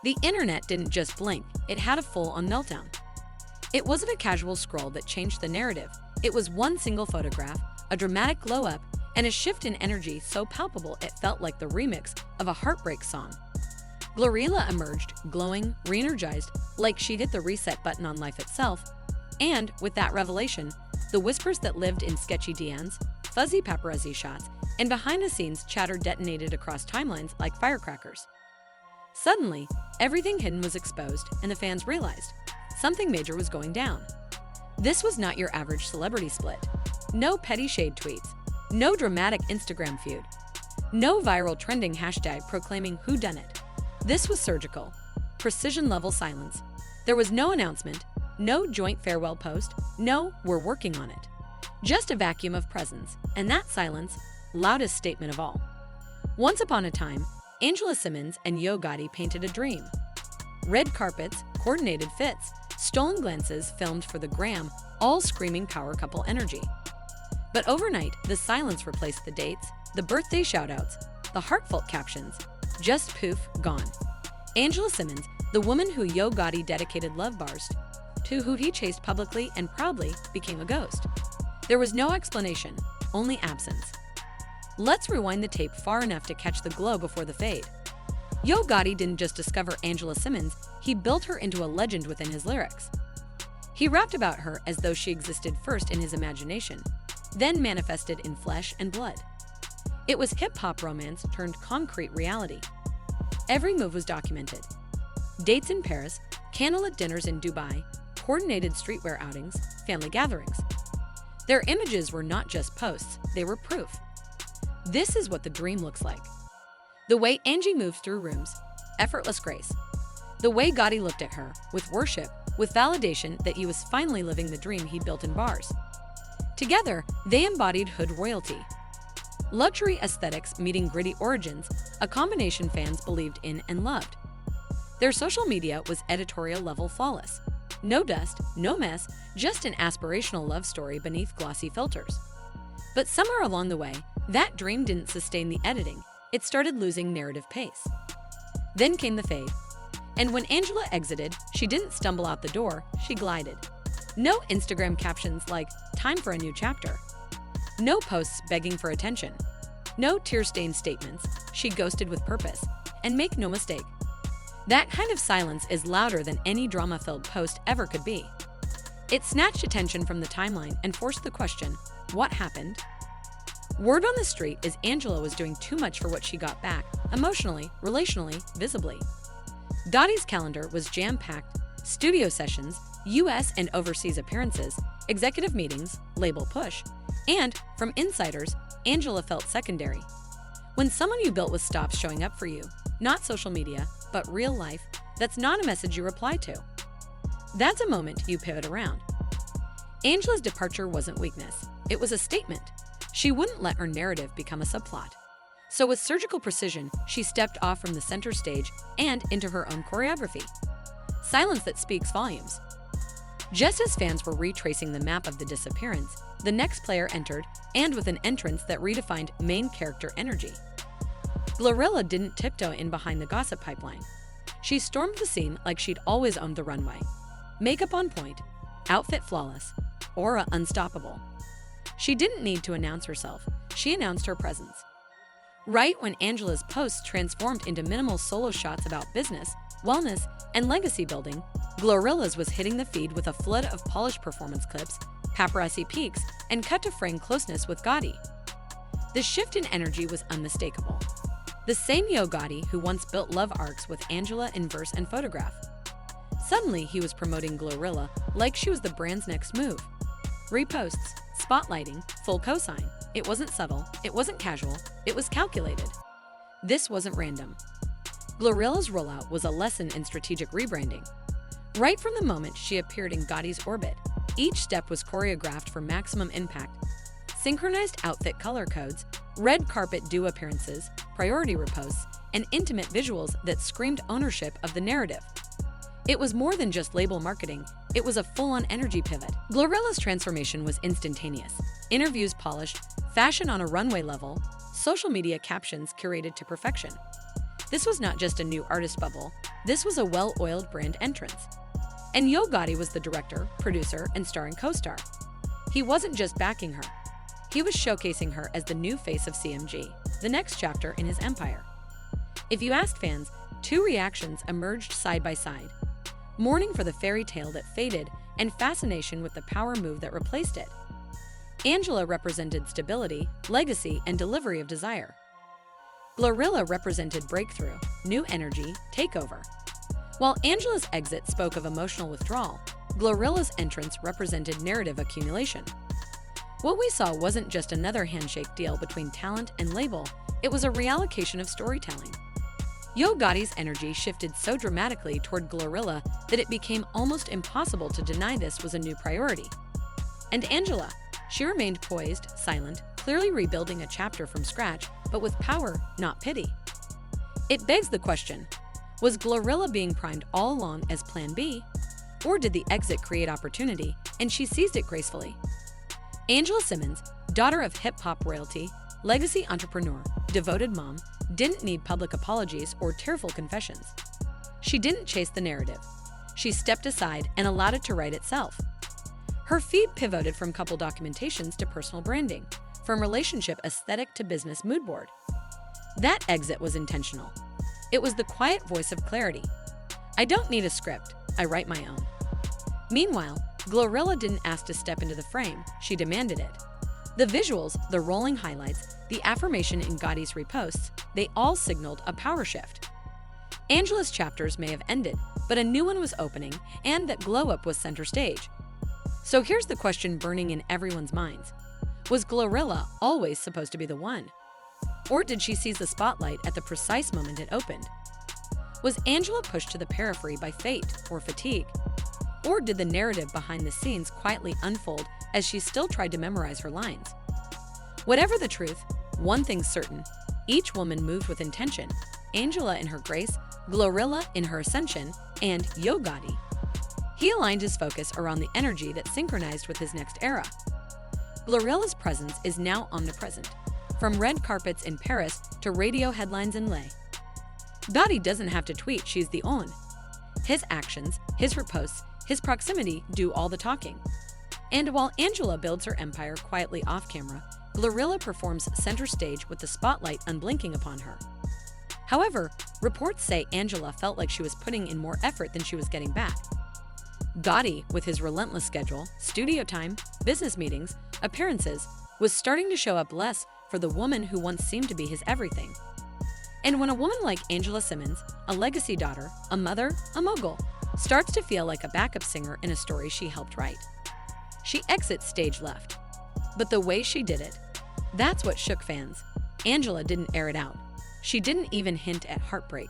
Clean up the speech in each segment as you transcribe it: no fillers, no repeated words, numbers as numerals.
The internet didn't just blink, it had a full-on meltdown. It wasn't a casual scroll that changed the narrative. It was one single photograph, a dramatic glow-up, and a shift in energy so palpable it felt like the remix of a heartbreak song. GloRilla emerged, glowing, re-energized, like she'd hit the reset button on life itself. And, with that revelation, the whispers that lived in sketchy DMs, fuzzy paparazzi shots, and behind-the-scenes chatter detonated across timelines like firecrackers. Suddenly, everything hidden was exposed, and the fans realized something major was going down. This was not your average celebrity split. No petty shade tweets, no dramatic Instagram feud, no viral trending hashtag proclaiming whodunit. This was surgical, precision-level silence. There was no announcement, no joint farewell post, no "we're working on it." Just a vacuum of presence, and that silence, loudest statement of all. Once upon a time, Angela Simmons and Yo Gotti painted a dream. Red carpets, coordinated fits, stolen glances filmed for the gram, all screaming power couple energy. But overnight, the silence replaced the dates, the birthday shoutouts, the heartfelt captions. Just poof, gone. Angela Simmons, the woman who Yo Gotti dedicated love bars to, who he chased publicly and proudly, became a ghost. There was no explanation, only absence. Let's rewind the tape far enough to catch the glow before the fade. Yo Gotti didn't just discover Angela Simmons, he built her into a legend within his lyrics. He rapped about her as though she existed first in his imagination, then manifested in flesh and blood. It was hip-hop romance turned concrete reality. Every move was documented. Dates in Paris, candlelit dinners in Dubai, coordinated streetwear outings, family gatherings. Their images were not just posts, they were proof. This is what the dream looks like. The way Angie moved through rooms, effortless grace. The way Gotti looked at her, with worship, with validation that he was finally living the dream he built in bars. Together, they embodied hood royalty. Luxury aesthetics meeting gritty origins, a combination fans believed in and loved. Their social media was editorial-level flawless. No dust, no mess, just an aspirational love story beneath glossy filters. But somewhere along the way, that dream didn't sustain the editing. It started losing narrative pace. Then came the fade. And when Angela exited, she didn't stumble out the door, she glided. No Instagram captions like, "Time for a new chapter." No posts begging for attention. No tear-stained statements. She ghosted with purpose. And make no mistake, that kind of silence is louder than any drama-filled post ever could be. It snatched attention from the timeline and forced the question, what happened? Word on the street is Angela was doing too much for what she got back, emotionally, relationally, visibly. Gotti's calendar was jam-packed, studio sessions, US and overseas appearances, executive meetings, label push, and, from insiders, Angela felt secondary. When someone you built with stops showing up for you, not social media, but real life, that's not a message you reply to. That's a moment you pivot around. Angela's departure wasn't weakness, it was a statement. She wouldn't let her narrative become a subplot. So with surgical precision, she stepped off from the center stage and into her own choreography. Silence that speaks volumes. Just as fans were retracing the map of the disappearance, the next player entered, and with an entrance that redefined main character energy. GloRilla didn't tiptoe in behind the gossip pipeline. She stormed the scene like she'd always owned the runway. Makeup on point, outfit flawless, aura unstoppable. She didn't need to announce herself, she announced her presence. Right when Angela's posts transformed into minimal solo shots about business, wellness, and legacy building, GloRilla's was hitting the feed with a flood of polished performance clips, paparazzi peeks, and cut-to-frame closeness with Gotti. The shift in energy was unmistakable. The same Yo Gotti who once built love arcs with Angela in verse and photograph. Suddenly, he was promoting GloRilla like she was the brand's next move. Reposts, spotlighting, full cosign. It wasn't subtle, it wasn't casual, it was calculated. This wasn't random. GloRilla's rollout was a lesson in strategic rebranding. Right from the moment she appeared in Gotti's orbit, each step was choreographed for maximum impact. Synchronized outfit color codes, red carpet due appearances, priority reposts, and intimate visuals that screamed ownership of the narrative. It was more than just label marketing, it was a full-on energy pivot. GloRilla's transformation was instantaneous. Interviews polished, fashion on a runway level, social media captions curated to perfection. This was not just a new artist bubble, This was a well-oiled brand entrance. And Yo Gotti was the director, producer, and starring co-star. He wasn't just backing her. He was showcasing her as the new face of CMG, the next chapter in his empire. If you asked fans, two reactions emerged side by side: mourning for the fairy tale that faded and fascination with the power move that replaced it. Angela represented stability, legacy, and delivery of desire. GloRilla represented breakthrough, new energy, takeover. While Angela's exit spoke of emotional withdrawal, GloRilla's entrance represented narrative accumulation. What we saw wasn't just another handshake deal between talent and label, it was a reallocation of storytelling. Yo Gotti's energy shifted so dramatically toward GloRilla that it became almost impossible to deny this was a new priority. And Angela, she remained poised, silent, clearly rebuilding a chapter from scratch, but with power, not pity. It begs the question, was GloRilla being primed all along as Plan B? Or did the exit create opportunity, and she seized it gracefully? Angela Simmons, daughter of hip-hop royalty, legacy entrepreneur, devoted mom, didn't need public apologies or tearful confessions. She didn't chase the narrative. She stepped aside and allowed it to write itself. Her feed pivoted from couple documentations to personal branding, from relationship aesthetic to business mood board. That exit was intentional. It was the quiet voice of clarity. I don't need a script, I write my own. Meanwhile, GloRilla didn't ask to step into the frame, she demanded it. The visuals, the rolling highlights, the affirmation in Gotti's reposts, they all signaled a power shift. Angela's chapters may have ended, but a new one was opening, and that glow-up was center stage. So here's the question burning in everyone's minds. Was GloRilla always supposed to be the one? Or did she seize the spotlight at the precise moment it opened? Was Angela pushed to the periphery by fate or fatigue? Or did the narrative behind the scenes quietly unfold as she still tried to memorize her lines? Whatever the truth, one thing's certain: each woman moved with intention. Angela in her grace, GloRilla in her ascension, and Yo Gotti. He aligned his focus around the energy that synchronized with his next era. GloRilla's presence is now omnipresent, from red carpets in Paris to radio headlines in LA. Gotti doesn't have to tweet she's the on. His actions, his reposts, his proximity do all the talking. And while Angela builds her empire quietly off-camera, GloRilla performs center stage with the spotlight unblinking upon her. However, reports say Angela felt like she was putting in more effort than she was getting back. Gotti, with his relentless schedule, studio time, business meetings, appearances, was starting to show up less for the woman who once seemed to be his everything. And when a woman like Angela Simmons, a legacy daughter, a mother, a mogul, starts to feel like a backup singer in a story she helped write, she exits stage left. But the way she did it, that's what shook fans. Angela didn't air it out. She didn't even hint at heartbreak.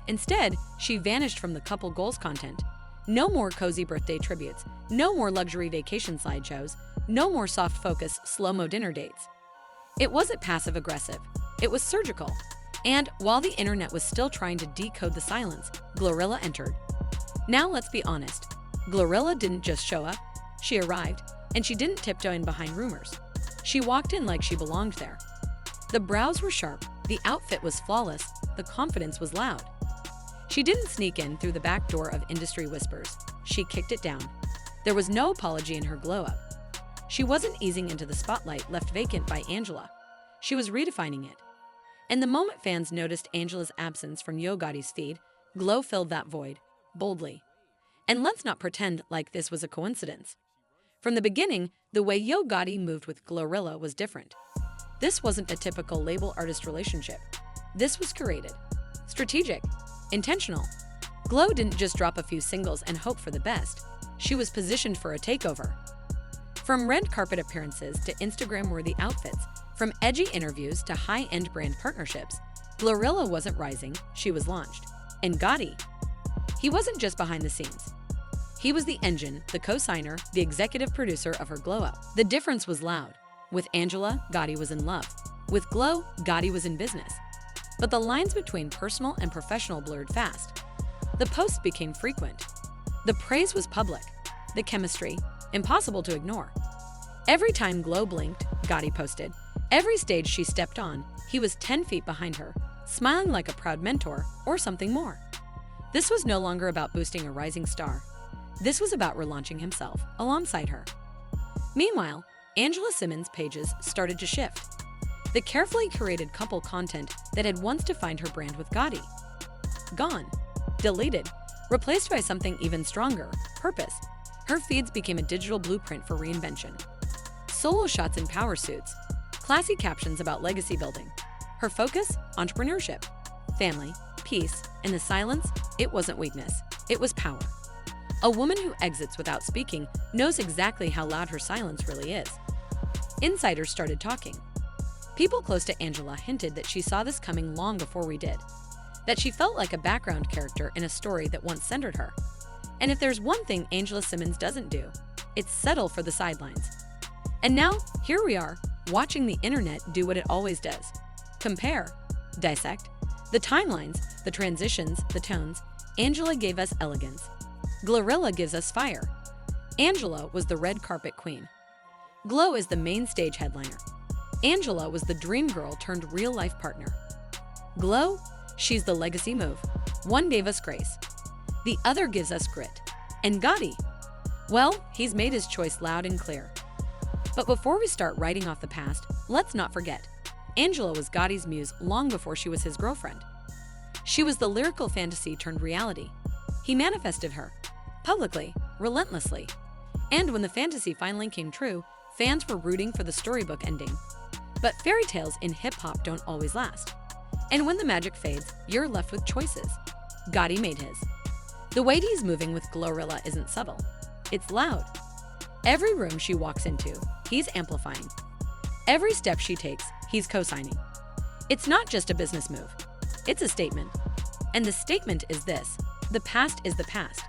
Instead, she vanished from the couple goals content. No more cozy birthday tributes, no more luxury vacation slideshows, no more soft focus slow-mo dinner dates. It wasn't passive-aggressive, it was surgical. And while the internet was still trying to decode the silence, GloRilla entered. Now let's be honest, GloRilla didn't just show up, she arrived, and she didn't tiptoe in behind rumors. She walked in like she belonged there. The brows were sharp, the outfit was flawless, the confidence was loud. She didn't sneak in through the back door of industry whispers. She kicked it down. There was no apology in her glow-up. She wasn't easing into the spotlight left vacant by Angela. She was redefining it. And the moment fans noticed Angela's absence from Yo Gotti's feed, Glow filled that void, boldly. And let's not pretend like this was a coincidence. From the beginning, the way Yo Gotti moved with GloRilla was different. This wasn't a typical label-artist relationship. This was curated, strategic, intentional. Glow didn't just drop a few singles and hope for the best. She was positioned for a takeover. From red carpet appearances to Instagram-worthy outfits, from edgy interviews to high-end brand partnerships, GloRilla wasn't rising, she was launched. And Gotti, he wasn't just behind the scenes. He was the engine, the co-signer, the executive producer of her glow-up. The difference was loud. With Angela, Gotti was in love. With Glow, Gotti was in business. But the lines between personal and professional blurred fast. The posts became frequent. The praise was public. The chemistry, impossible to ignore. Every time Glow blinked, Gotti posted. Every stage she stepped on, he was 10 feet behind her, smiling like a proud mentor or something more. This was no longer about boosting a rising star. This was about relaunching himself alongside her. Meanwhile, Angela Simmons' pages started to shift. The carefully curated couple content that had once defined her brand with Gotti. Gone. Deleted. Replaced by something even stronger, purpose. Her feeds became a digital blueprint for reinvention. Solo shots in power suits. Classy captions about legacy building. Her focus? Entrepreneurship. Family. Peace. In the silence, it wasn't weakness. It was power. A woman who exits without speaking knows exactly how loud her silence really is. Insiders started talking. People close to Angela hinted that she saw this coming long before we did, that she felt like a background character in a story that once centered her. And if there's one thing Angela Simmons doesn't do, it's settle for the sidelines. And now, here we are, watching the internet do what it always does. Compare, dissect, the timelines, the transitions, the tones. Angela gave us elegance. GloRilla gives us fire. Angela was the red carpet queen. Glo is the main stage headliner. Angela was the dream girl turned real-life partner. Glo, she's the legacy move. One gave us grace. The other gives us grit. And Gotti? Well, he's made his choice loud and clear. But before we start writing off the past, let's not forget, Angela was Gotti's muse long before she was his girlfriend. She was the lyrical fantasy turned reality. He manifested her, publicly, relentlessly. And when the fantasy finally came true, fans were rooting for the storybook ending. But fairy tales in hip-hop don't always last. And when the magic fades, you're left with choices. Gotti made his. The way he's moving with GloRilla isn't subtle. It's loud. Every room she walks into, he's amplifying. Every step she takes, he's co-signing. It's not just a business move. It's a statement. And the statement is this: the past is the past.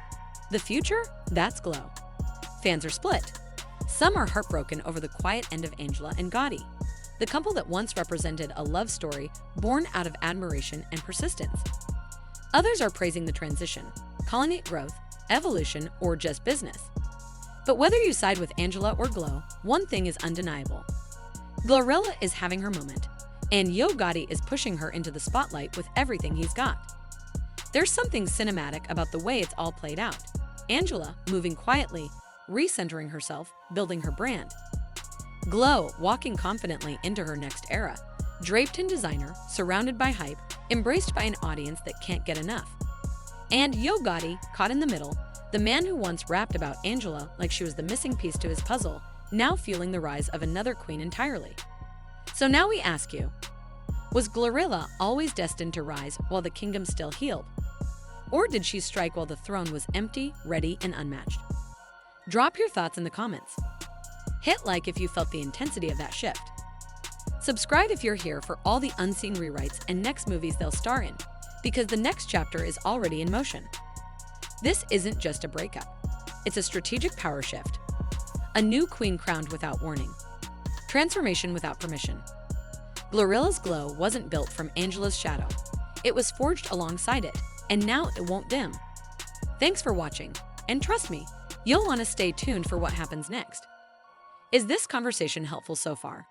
The future? That's Glo. Fans are split. Some are heartbroken over the quiet end of Angela and Gotti, the couple that once represented a love story born out of admiration and persistence. Others are praising the transition, calling it growth, evolution, or just business. But whether you side with Angela or Glo, one thing is undeniable. GloRilla is having her moment, and Yo Gotti is pushing her into the spotlight with everything he's got. There's something cinematic about the way it's all played out. Angela moving quietly, recentering herself, building her brand. Glo walking confidently into her next era, draped in designer, surrounded by hype, embraced by an audience that can't get enough. And Yo Gotti, caught in the middle, the man who once rapped about Angela like she was the missing piece to his puzzle, now fueling the rise of another queen entirely. So now we ask you, was GloRilla always destined to rise while the kingdom still healed? Or did she strike while the throne was empty, ready, and unmatched? Drop your thoughts in the comments. Hit like if you felt the intensity of that shift. Subscribe if you're here for all the unseen rewrites and next movies they'll star in, because the next chapter is already in motion. This isn't just a breakup. It's a strategic power shift. A new queen crowned without warning. Transformation without permission. GloRilla's glow wasn't built from Angela's shadow. It was forged alongside it, and now it won't dim. Thanks for watching, and trust me, you'll want to stay tuned for what happens next. Is this conversation helpful so far?